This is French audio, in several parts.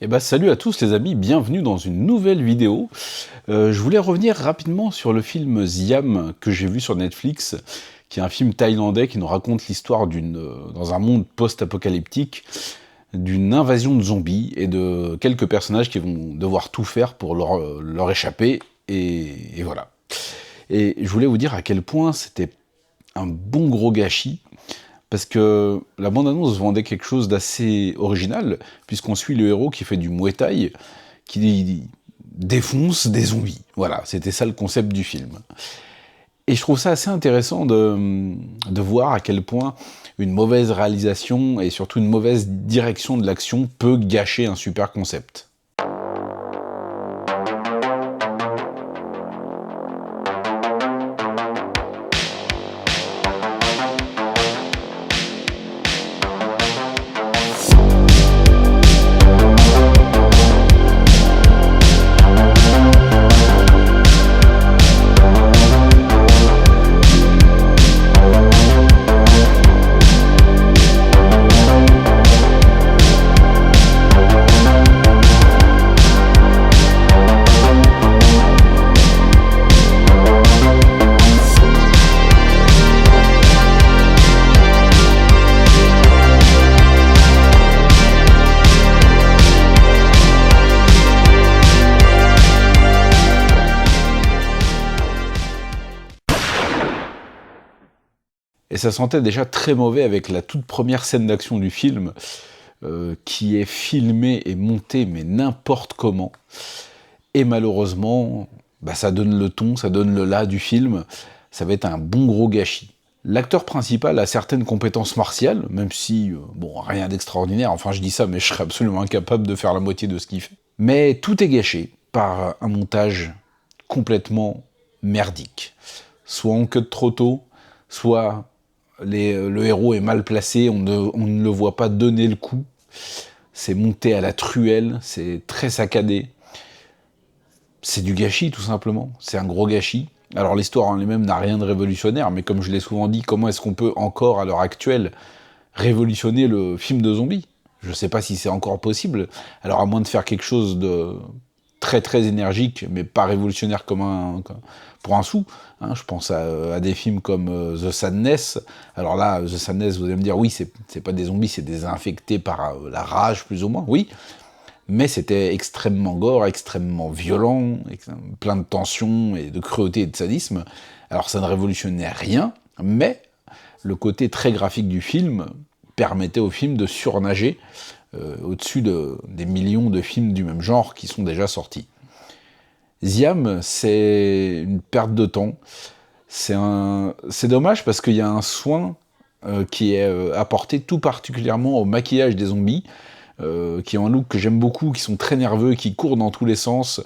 Eh ben, salut à tous les amis, bienvenue dans une nouvelle vidéo. Je voulais revenir rapidement sur le film Siam que j'ai vu sur Netflix, qui est un film thaïlandais qui nous raconte l'histoire dans un monde post-apocalyptique, d'une invasion de zombies et de quelques personnages qui vont devoir tout faire pour leur échapper, et voilà. Et je voulais vous dire à quel point c'était un bon gros gâchis, parce que la bande-annonce vendait quelque chose d'assez original, puisqu'on suit le héros qui fait du Muay Thai, qui défonce des zombies. Voilà, c'était ça le concept du film. Et je trouve ça assez intéressant de voir à quel point une mauvaise réalisation et surtout une mauvaise direction de l'action peut gâcher un super concept. Et ça sentait déjà très mauvais avec la toute première scène d'action du film, qui est filmée et montée, mais n'importe comment. Et malheureusement, ça donne le ton, ça donne le là du film. Ça va être un bon gros gâchis. L'acteur principal a certaines compétences martiales, même si, bon, rien d'extraordinaire. Enfin, je dis ça, mais je serais absolument incapable de faire la moitié de ce qu'il fait. Mais tout est gâché par un montage complètement merdique. Soit on cut trop tôt, soit le héros est mal placé, on ne le voit pas donner le coup. C'est monté à la truelle, c'est très saccadé. C'est du gâchis, tout simplement. C'est un gros gâchis. Alors l'histoire en elle-même n'a rien de révolutionnaire, mais comme je l'ai souvent dit, comment est-ce qu'on peut encore, à l'heure actuelle, révolutionner le film de zombies? Je sais pas si c'est encore possible. Alors à moins de faire quelque chose de très très énergique, mais pas révolutionnaire pour un sou. Hein, je pense à des films comme The Sadness. Alors là, The Sadness, vous allez me dire, oui, c'est pas des zombies, c'est des infectés par la rage, plus ou moins, oui. Mais c'était extrêmement gore, extrêmement violent, plein de tension et de cruauté et de sadisme. Alors ça ne révolutionnait rien, mais le côté très graphique du film permettait au film de surnager au-dessus des millions de films du même genre qui sont déjà sortis. Siam, c'est une perte de temps. C'est dommage parce qu'il y a un soin qui est apporté tout particulièrement au maquillage des zombies, qui ont un look que j'aime beaucoup, qui sont très nerveux, qui courent dans tous les sens.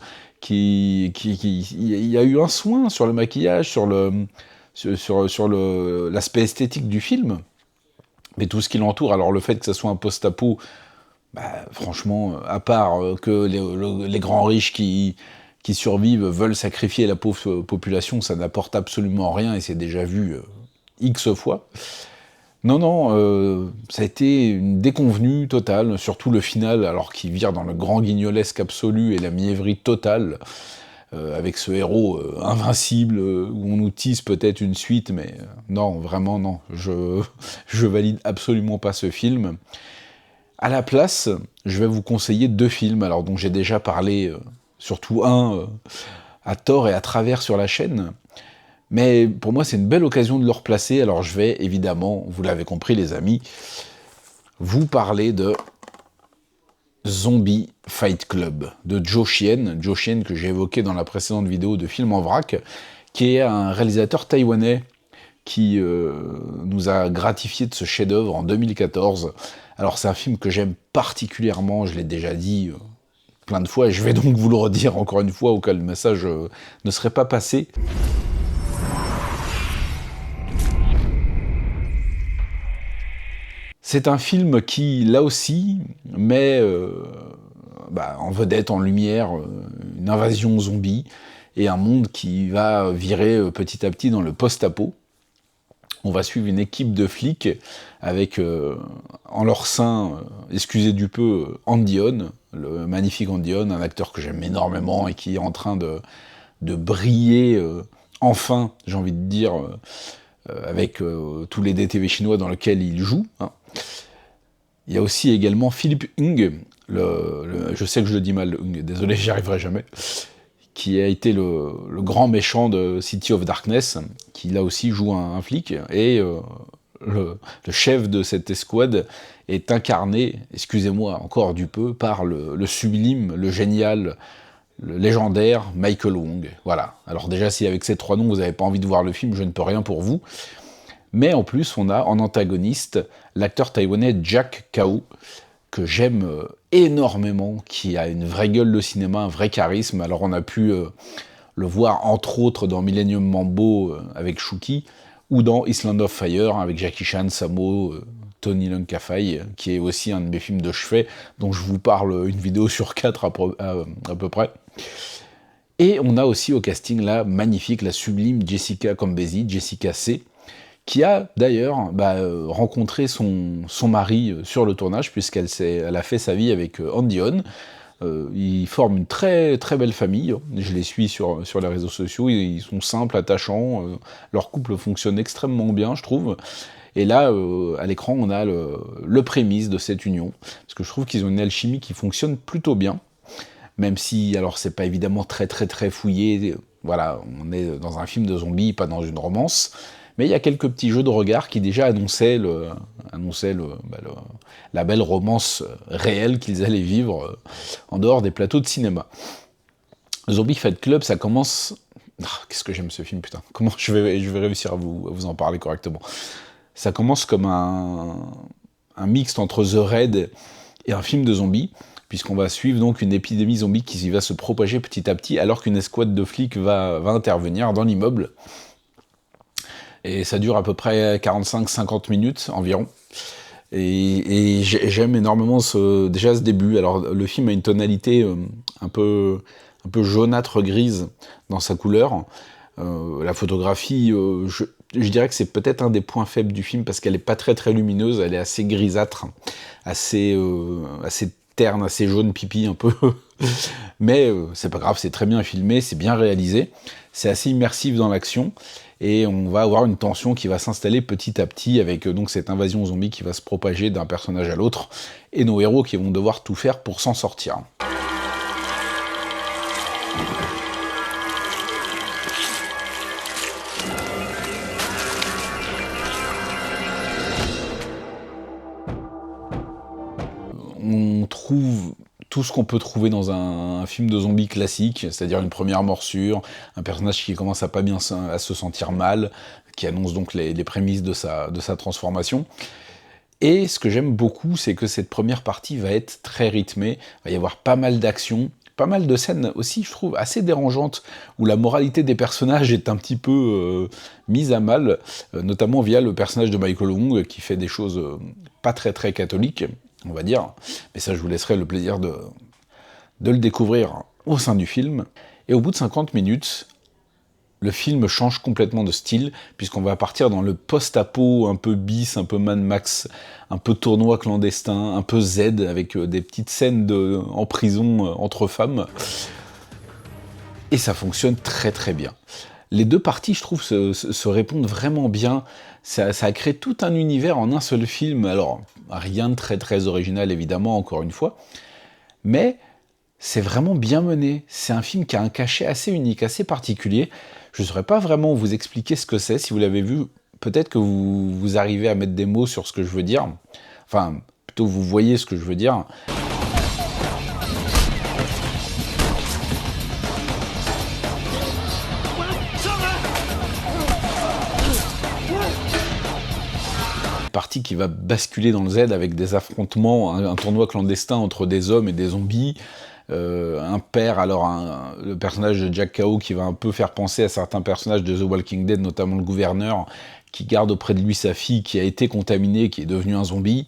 Il y a eu un soin sur le maquillage, sur l'aspect esthétique du film, mais tout ce qui l'entoure. Alors le fait que ça soit un post-apo, franchement, à part que les grands riches qui survivent veulent sacrifier la pauvre population, ça n'apporte absolument rien et c'est déjà vu X fois. Non, ça a été une déconvenue totale, surtout le final, alors qu'il vire dans le grand guignolesque absolu et la mièvrerie totale, avec ce héros invincible, où on nous tease peut-être une suite, mais non, vraiment non, je valide absolument pas ce film. À la place, je vais vous conseiller deux films, alors dont j'ai déjà parlé, surtout un, à tort et à travers sur la chaîne, mais pour moi c'est une belle occasion de le replacer, alors je vais évidemment, vous l'avez compris les amis, vous parler de Zombie Fight Club, de Joe Chien que j'ai évoqué dans la précédente vidéo de Film en vrac, qui est un réalisateur taïwanais qui nous a gratifié de ce chef-d'œuvre en 2014. Alors c'est un film que j'aime particulièrement, je l'ai déjà dit plein de fois, et je vais donc vous le redire encore une fois au cas où le message ne serait pas passé. C'est un film qui, là aussi, met en vedette, en lumière, une invasion zombie et un monde qui va virer petit à petit dans le post-apo. On va suivre une équipe de flics avec en leur sein, excusez du peu, Andy On, le magnifique Andy On, un acteur que j'aime énormément et qui est en train de briller enfin, j'ai envie de dire, avec tous les DTV chinois dans lesquels il joue. Hein. Il y a aussi également Philippe Hung, je sais que je le dis mal, Hung, désolé, j'y arriverai jamais, qui a été le grand méchant de City of Darkness, qui là aussi joue un flic, et le chef de cette escouade est incarné, excusez-moi encore du peu, par le sublime, le génial, le légendaire Michael Wong. Voilà. Alors déjà, si avec ces 3 noms, vous n'avez pas envie de voir le film, je ne peux rien pour vous. Mais en plus, on a en antagoniste l'acteur taïwanais Jack Cao, que j'aime énormément, qui a une vraie gueule de cinéma, un vrai charisme. Alors on a pu le voir entre autres dans Millennium Mambo avec Shuki, ou dans Island of Fire avec Jackie Chan, Sammo, Tony Leung Ka-fai, qui est aussi un de mes films de chevet, dont je vous parle une vidéo sur 4 à peu près. Et on a aussi au casting la magnifique, la sublime Jessica Kambesi, Jessica C, qui a d'ailleurs rencontré son mari sur le tournage, puisqu'elle a fait sa vie avec Andy On. Ils forment une très très belle famille, je les suis sur les réseaux sociaux, ils sont simples, attachants, leur couple fonctionne extrêmement bien, je trouve. Et là, à l'écran, on a le prémisse de cette union, parce que je trouve qu'ils ont une alchimie qui fonctionne plutôt bien, même si, alors c'est pas évidemment très très très fouillé, voilà, on est dans un film de zombies, pas dans une romance, mais il y a quelques petits jeux de regard qui déjà annonçaient la belle romance réelle qu'ils allaient vivre en dehors des plateaux de cinéma. Zombie Fight Club, ça commence... qu'est-ce que j'aime ce film, putain. Comment je vais réussir à vous en parler correctement. Ça commence comme un mixte entre The Raid et un film de zombies, puisqu'on va suivre donc une épidémie zombie qui va se propager petit à petit, alors qu'une escouade de flics va intervenir dans l'immeuble. Et ça dure à peu près 45-50 minutes environ. Et j'aime énormément ce début. Alors le film a une tonalité un peu jaunâtre grise dans sa couleur. La photographie, je dirais que c'est peut-être un des points faibles du film parce qu'elle n'est pas très très lumineuse, elle est assez grisâtre, assez terne, assez jaune pipi un peu. Mais c'est pas grave, c'est très bien filmé, c'est bien réalisé, c'est assez immersif dans l'action. Et on va avoir une tension qui va s'installer petit à petit avec donc cette invasion zombie qui va se propager d'un personnage à l'autre, et nos héros qui vont devoir tout faire pour s'en sortir. On trouve tout ce qu'on peut trouver dans un film de zombies classique, c'est-à-dire une première morsure, un personnage qui commence à pas bien à se sentir mal, qui annonce donc les prémices de sa transformation. Et ce que j'aime beaucoup, c'est que cette première partie va être très rythmée, il va y avoir pas mal d'actions, pas mal de scènes aussi, je trouve, assez dérangeantes, où la moralité des personnages est un petit peu mise à mal, notamment via le personnage de Michael Wong, qui fait des choses pas très très catholiques, on va dire, mais ça je vous laisserai le plaisir de le découvrir au sein du film. Et au bout de 50 minutes, le film change complètement de style, puisqu'on va partir dans le post-apo, un peu bis, un peu Mad Max, un peu tournoi clandestin, un peu Z, avec des petites scènes en prison entre femmes. Et ça fonctionne très très bien. Les deux parties, je trouve, se répondent vraiment bien. Ça a créé tout un univers en un seul film. Alors, rien de très très original, évidemment, encore une fois. Mais c'est vraiment bien mené. C'est un film qui a un cachet assez unique, assez particulier. Je ne saurais pas vraiment vous expliquer ce que c'est. Si vous l'avez vu, peut-être que vous arrivez à mettre des mots sur ce que je veux dire. Enfin, plutôt vous voyez ce que je veux dire. Partie qui va basculer dans le Z avec des affrontements, un tournoi clandestin entre des hommes et des zombies, un père, le personnage de Jack Cao qui va un peu faire penser à certains personnages de The Walking Dead, notamment le gouverneur, qui garde auprès de lui sa fille qui a été contaminée, qui est devenue un zombie,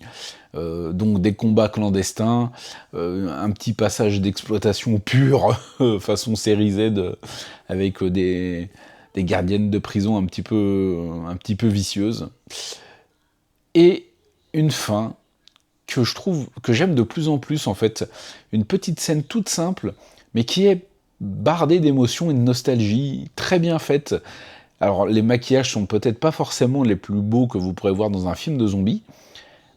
donc des combats clandestins, un petit passage d'exploitation pure, façon série Z, avec des des gardiennes de prison un petit peu vicieuses. Et une fin que je trouve, que j'aime de plus en plus en fait. Une petite scène toute simple, mais qui est bardée d'émotions et de nostalgie, très bien faite. Alors les maquillages sont peut-être pas forcément les plus beaux que vous pourrez voir dans un film de zombies,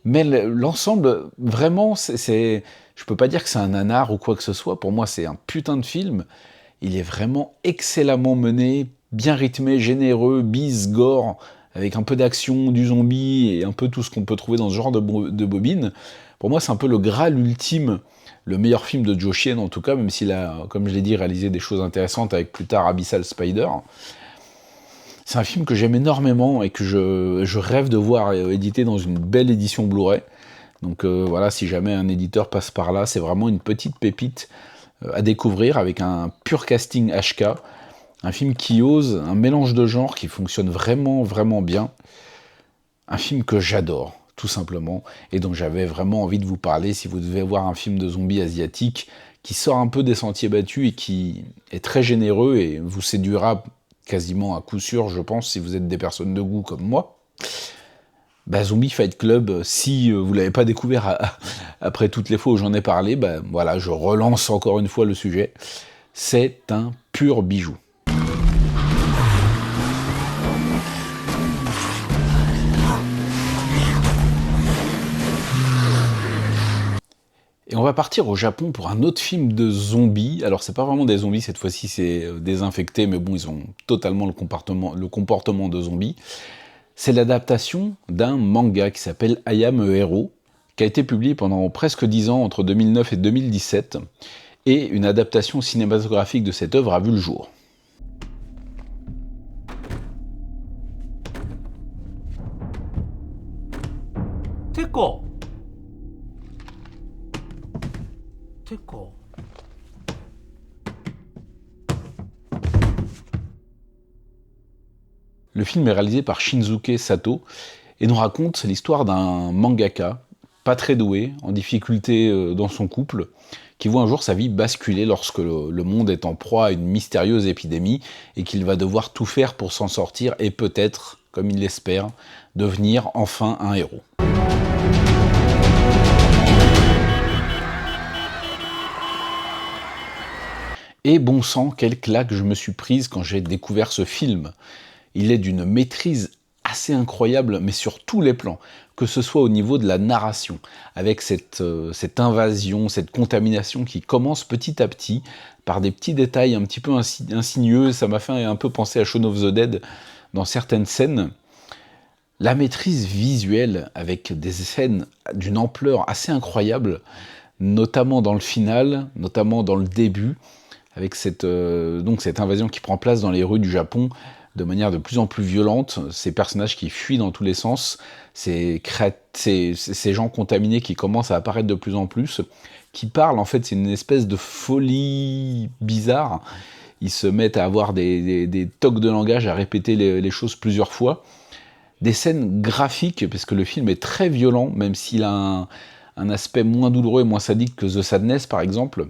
mais l'ensemble, vraiment, je peux pas dire que c'est un nanar ou quoi que ce soit, pour moi c'est un putain de film. Il est vraiment excellemment mené, bien rythmé, généreux, bise, gore, avec un peu d'action, du zombie et un peu tout ce qu'on peut trouver dans ce genre de bobine. Pour moi, c'est un peu le Graal ultime, le meilleur film de Joe Chienne en tout cas, même s'il a, comme je l'ai dit, réalisé des choses intéressantes avec plus tard Abyssal Spider. C'est un film que j'aime énormément et que je rêve de voir édité dans une belle édition Blu-ray. Donc voilà, si jamais un éditeur passe par là, c'est vraiment une petite pépite à découvrir avec un pur casting HK. Un film qui ose, un mélange de genres qui fonctionne vraiment, vraiment bien. Un film que j'adore, tout simplement, et dont j'avais vraiment envie de vous parler si vous devez voir un film de zombies asiatique qui sort un peu des sentiers battus et qui est très généreux et vous séduira quasiment à coup sûr, je pense, si vous êtes des personnes de goût comme moi. Zombie Fight Club, si vous ne l'avez pas découvert après toutes les fois où j'en ai parlé, voilà, je relance encore une fois le sujet. C'est un pur bijou. Et on va partir au Japon pour un autre film de zombies. Alors c'est pas vraiment des zombies, cette fois-ci c'est des infectés, mais bon, ils ont totalement le comportement de zombies. C'est l'adaptation d'un manga qui s'appelle I Am a Hero, qui a été publié pendant presque 10 ans, entre 2009 et 2017, et une adaptation cinématographique de cette œuvre a vu le jour. Le film est réalisé par Shinsuke Sato et nous raconte l'histoire d'un mangaka, pas très doué, en difficulté dans son couple, qui voit un jour sa vie basculer lorsque le monde est en proie à une mystérieuse épidémie et qu'il va devoir tout faire pour s'en sortir et peut-être, comme il l'espère, devenir enfin un héros. Et bon sang, quelle claque je me suis prise quand j'ai découvert ce film. Il est d'une maîtrise assez incroyable, mais sur tous les plans, que ce soit au niveau de la narration, avec cette invasion, cette contamination qui commence petit à petit, par des petits détails un petit peu insinueux. Ça m'a fait un peu penser à Shaun of the Dead dans certaines scènes. La maîtrise visuelle, avec des scènes d'une ampleur assez incroyable, notamment dans le final, notamment dans le début, avec cette invasion qui prend place dans les rues du Japon de manière de plus en plus violente, ces personnages qui fuient dans tous les sens, ces gens contaminés qui commencent à apparaître de plus en plus, qui parlent, en fait, c'est une espèce de folie bizarre. Ils se mettent à avoir des tocs de langage, à répéter les choses plusieurs fois. Des scènes graphiques, parce que le film est très violent, même s'il a un aspect moins douloureux et moins sadique que The Sadness, par exemple.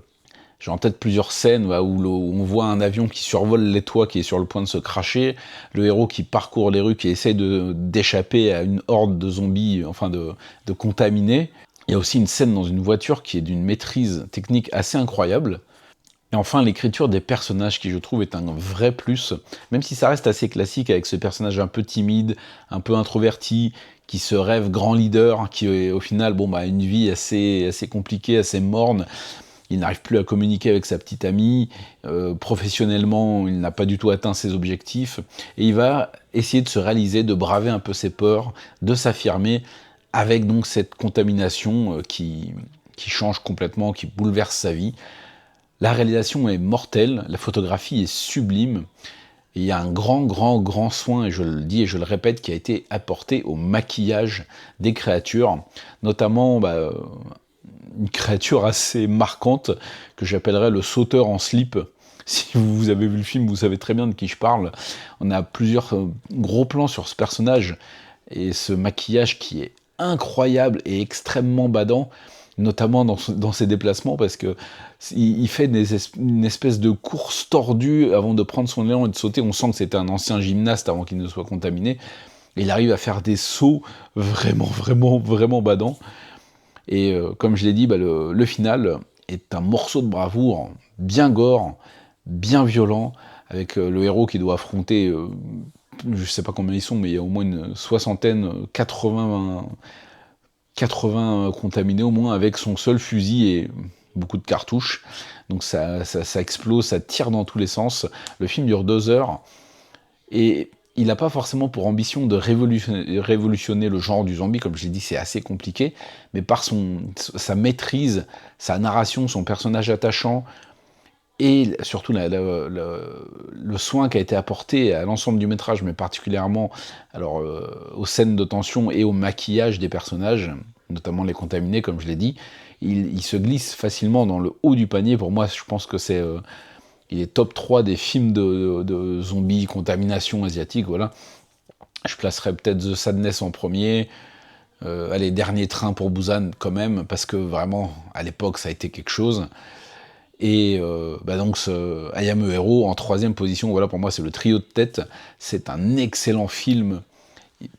J'ai en tête plusieurs scènes où on voit un avion qui survole les toits, qui est sur le point de se cracher, le héros qui parcourt les rues, qui essaie d'échapper à une horde de zombies, enfin de contaminés. Il y a aussi une scène dans une voiture qui est d'une maîtrise technique assez incroyable. Et enfin, l'écriture des personnages, qui je trouve est un vrai plus, même si ça reste assez classique avec ce personnage un peu timide, un peu introverti, qui se rêve grand leader, qui au final a une vie assez compliquée, assez morne. Il n'arrive plus à communiquer avec sa petite amie, professionnellement, il n'a pas du tout atteint ses objectifs, et il va essayer de se réaliser, de braver un peu ses peurs, de s'affirmer, avec donc cette contamination qui change complètement, qui bouleverse sa vie. La réalisation est mortelle, la photographie est sublime, et il y a un grand soin, et je le dis et je le répète, qui a été apporté au maquillage des créatures, notamment une créature assez marquante que j'appellerais le sauteur en slip. Si vous avez vu le film, vous savez très bien de qui je parle. On a plusieurs gros plans sur ce personnage et ce maquillage qui est incroyable et extrêmement badant. notamment dans ses déplacements, parce que il fait une espèce de course tordue avant de prendre son élan et de sauter. On sent que c'était un ancien gymnaste avant qu'il ne soit contaminé. Et il arrive à faire des sauts vraiment, vraiment, vraiment badants. Et comme je l'ai dit, le final est un morceau de bravoure bien gore, bien violent, avec le héros qui doit affronter, je sais pas combien ils sont, mais il y a au moins une soixantaine, 80 contaminés au moins, avec son seul fusil et beaucoup de cartouches. Donc ça explose, ça tire dans tous les sens. Le film dure 2 heures, et il n'a pas forcément pour ambition de révolutionner le genre du zombie, comme je l'ai dit, c'est assez compliqué, mais par sa maîtrise, sa narration, son personnage attachant, et surtout le soin qui a été apporté à l'ensemble du métrage, mais particulièrement aux scènes de tension et au maquillage des personnages, notamment les contaminés, comme je l'ai dit, il se glisse facilement dans le haut du panier. Pour moi, je pense que il est top 3 des films de zombies, contamination asiatique, voilà. Je placerais peut-être The Sadness en premier, allez, Dernier Train pour Busan quand même, parce que vraiment, à l'époque, ça a été quelque chose. Et donc I Am a Hero en 3e position, voilà, pour moi c'est le trio de tête. C'est un excellent film.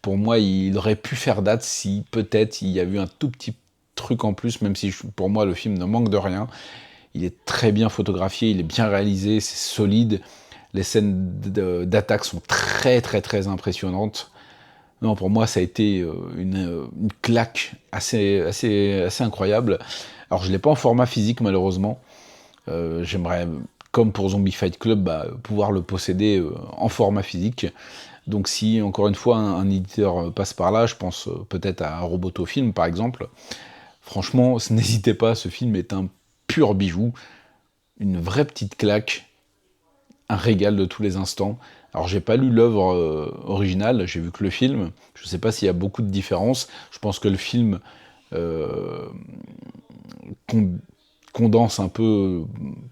Pour moi, il aurait pu faire date si peut-être il y a eu un tout petit truc en plus, même si pour moi le film ne manque de rien. Il est très bien photographié, il est bien réalisé, c'est solide. Les scènes d'attaque sont très très très impressionnantes. Non, pour moi ça a été une claque assez incroyable. Alors je ne l'ai pas en format physique malheureusement. J'aimerais, comme pour Zombie Fight Club, pouvoir le posséder en format physique. Donc si, encore une fois, un éditeur passe par là, je pense peut-être à Roboto Film, par exemple. Franchement, n'hésitez pas, ce film est un pur bijou, une vraie petite claque, un régal de tous les instants. Alors j'ai pas lu l'œuvre originale, j'ai vu que le film. Je sais pas s'il y a beaucoup de différences. Je pense que le film condense un peu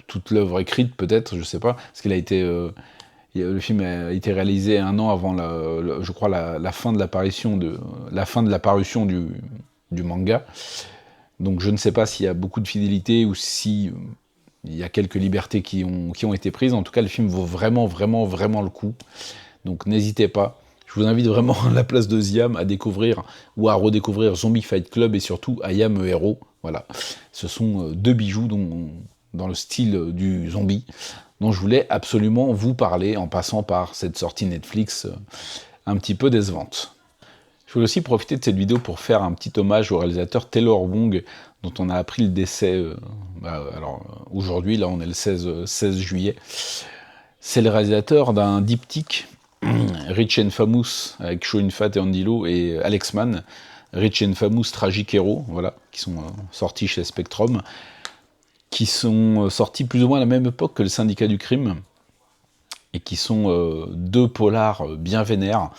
toute l'œuvre écrite, peut-être, je sais pas, parce qu'il a été, le film a été réalisé 1 an avant, je crois, la fin de l'apparition du manga. Donc je ne sais pas s'il y a beaucoup de fidélité ou si il y a quelques libertés qui ont été prises. En tout cas, le film vaut vraiment, vraiment, vraiment le coup. Donc n'hésitez pas. Je vous invite vraiment à la place de Ziam à découvrir ou à redécouvrir Zombie Fight Club et surtout I Am a Hero. Voilà. Ce sont 2 bijoux dans le style du zombie dont je voulais absolument vous parler en passant par cette sortie Netflix un petit peu décevante. Je voulais aussi profiter de cette vidéo pour faire un petit hommage au réalisateur Taylor Wong, dont on a appris le décès aujourd'hui, là on est le 16 juillet. C'est le réalisateur d'un diptyque, Rich and Famous, avec Chow Yun-fat et Andy Lau, et Alex Mann, Rich and Famous Tragic Hero, voilà, qui sont sortis chez Spectrum, qui sont sortis plus ou moins à la même époque que le Syndicat du Crime, et qui sont 2 polars bien vénères.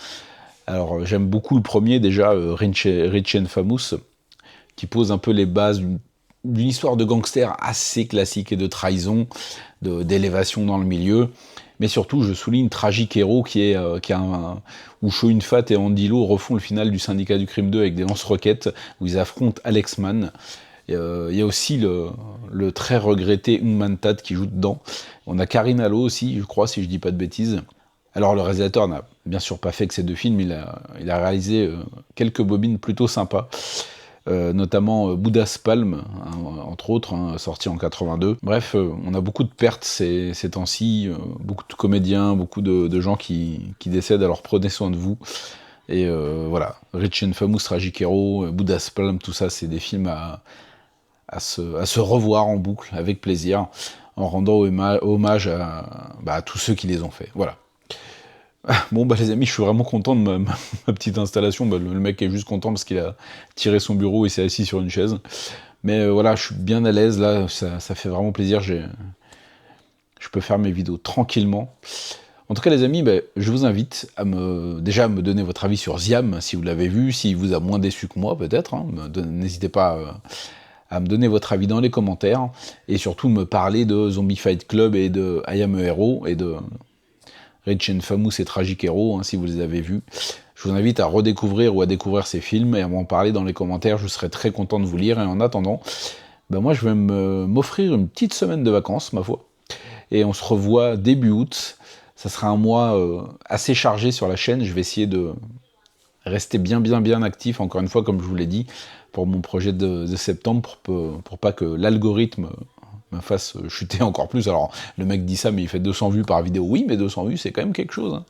Alors j'aime beaucoup le premier déjà, Rich and Famous, qui pose un peu les bases d'une histoire de gangster assez classique et de trahison, d'élévation dans le milieu. Mais surtout, je souligne Tragic Hero, où Chow Yun-fat et Andy Lau refont le final du Syndicat du Crime 2 avec des lance-roquettes, où ils affrontent Alex Mann. Il y a aussi le très regretté Ng Man Tat qui joue dedans. On a Karine Allo aussi, je crois, si je dis pas de bêtises. Alors le réalisateur n'a bien sûr pas fait que ces 2 films, il a réalisé quelques bobines plutôt sympas. Notamment Buddha's Palm, entre autres, sorti en 82. Bref, on a beaucoup de pertes ces temps-ci, beaucoup de comédiens, beaucoup de gens qui décèdent, alors prenez soin de vous. Et voilà, Rich and Famous, Tragic Hero, Buddha's Palm, tout ça, c'est des films à se revoir en boucle, avec plaisir, en rendant hommage à tous ceux qui les ont faits. Voilà. Bon les amis, je suis vraiment content de ma petite installation. Le mec est juste content parce qu'il a tiré son bureau et s'est assis sur une chaise. Mais voilà, je suis bien à l'aise là, ça fait vraiment plaisir. Je peux faire mes vidéos tranquillement. En tout cas les amis, je vous invite à me donner votre avis sur Ziam, si vous l'avez vu, s'il vous a moins déçu que moi peut-être. N'hésitez pas à me donner votre avis dans les commentaires. Et surtout me parler de Zombie Fight Club et de I Am a Hero et de Rich and Famous et Tragic Hero, si vous les avez vus. Je vous invite à redécouvrir ou à découvrir ces films et à m'en parler dans les commentaires, je serai très content de vous lire. Et en attendant, ben moi je vais m'offrir une petite semaine de vacances, ma foi. Et on se revoit début août. Ça sera un mois assez chargé sur la chaîne. Je vais essayer de rester bien actif, encore une fois, comme je vous l'ai dit, pour mon projet de septembre, pour pas que l'algorithme me fasse chuter encore plus. Alors, le mec dit ça, mais il fait 200 vues par vidéo. Oui, mais 200 vues, c'est quand même quelque chose. Hein.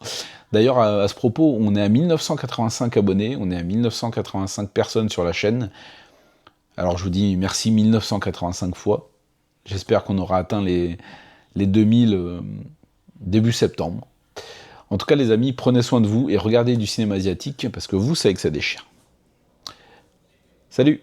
D'ailleurs, à ce propos, on est à 1985 abonnés, on est à 1985 personnes sur la chaîne. Alors, je vous dis merci 1985 fois. J'espère qu'on aura atteint les 2000 début septembre. En tout cas, les amis, prenez soin de vous et regardez du cinéma asiatique, parce que vous savez que ça déchire. Salut!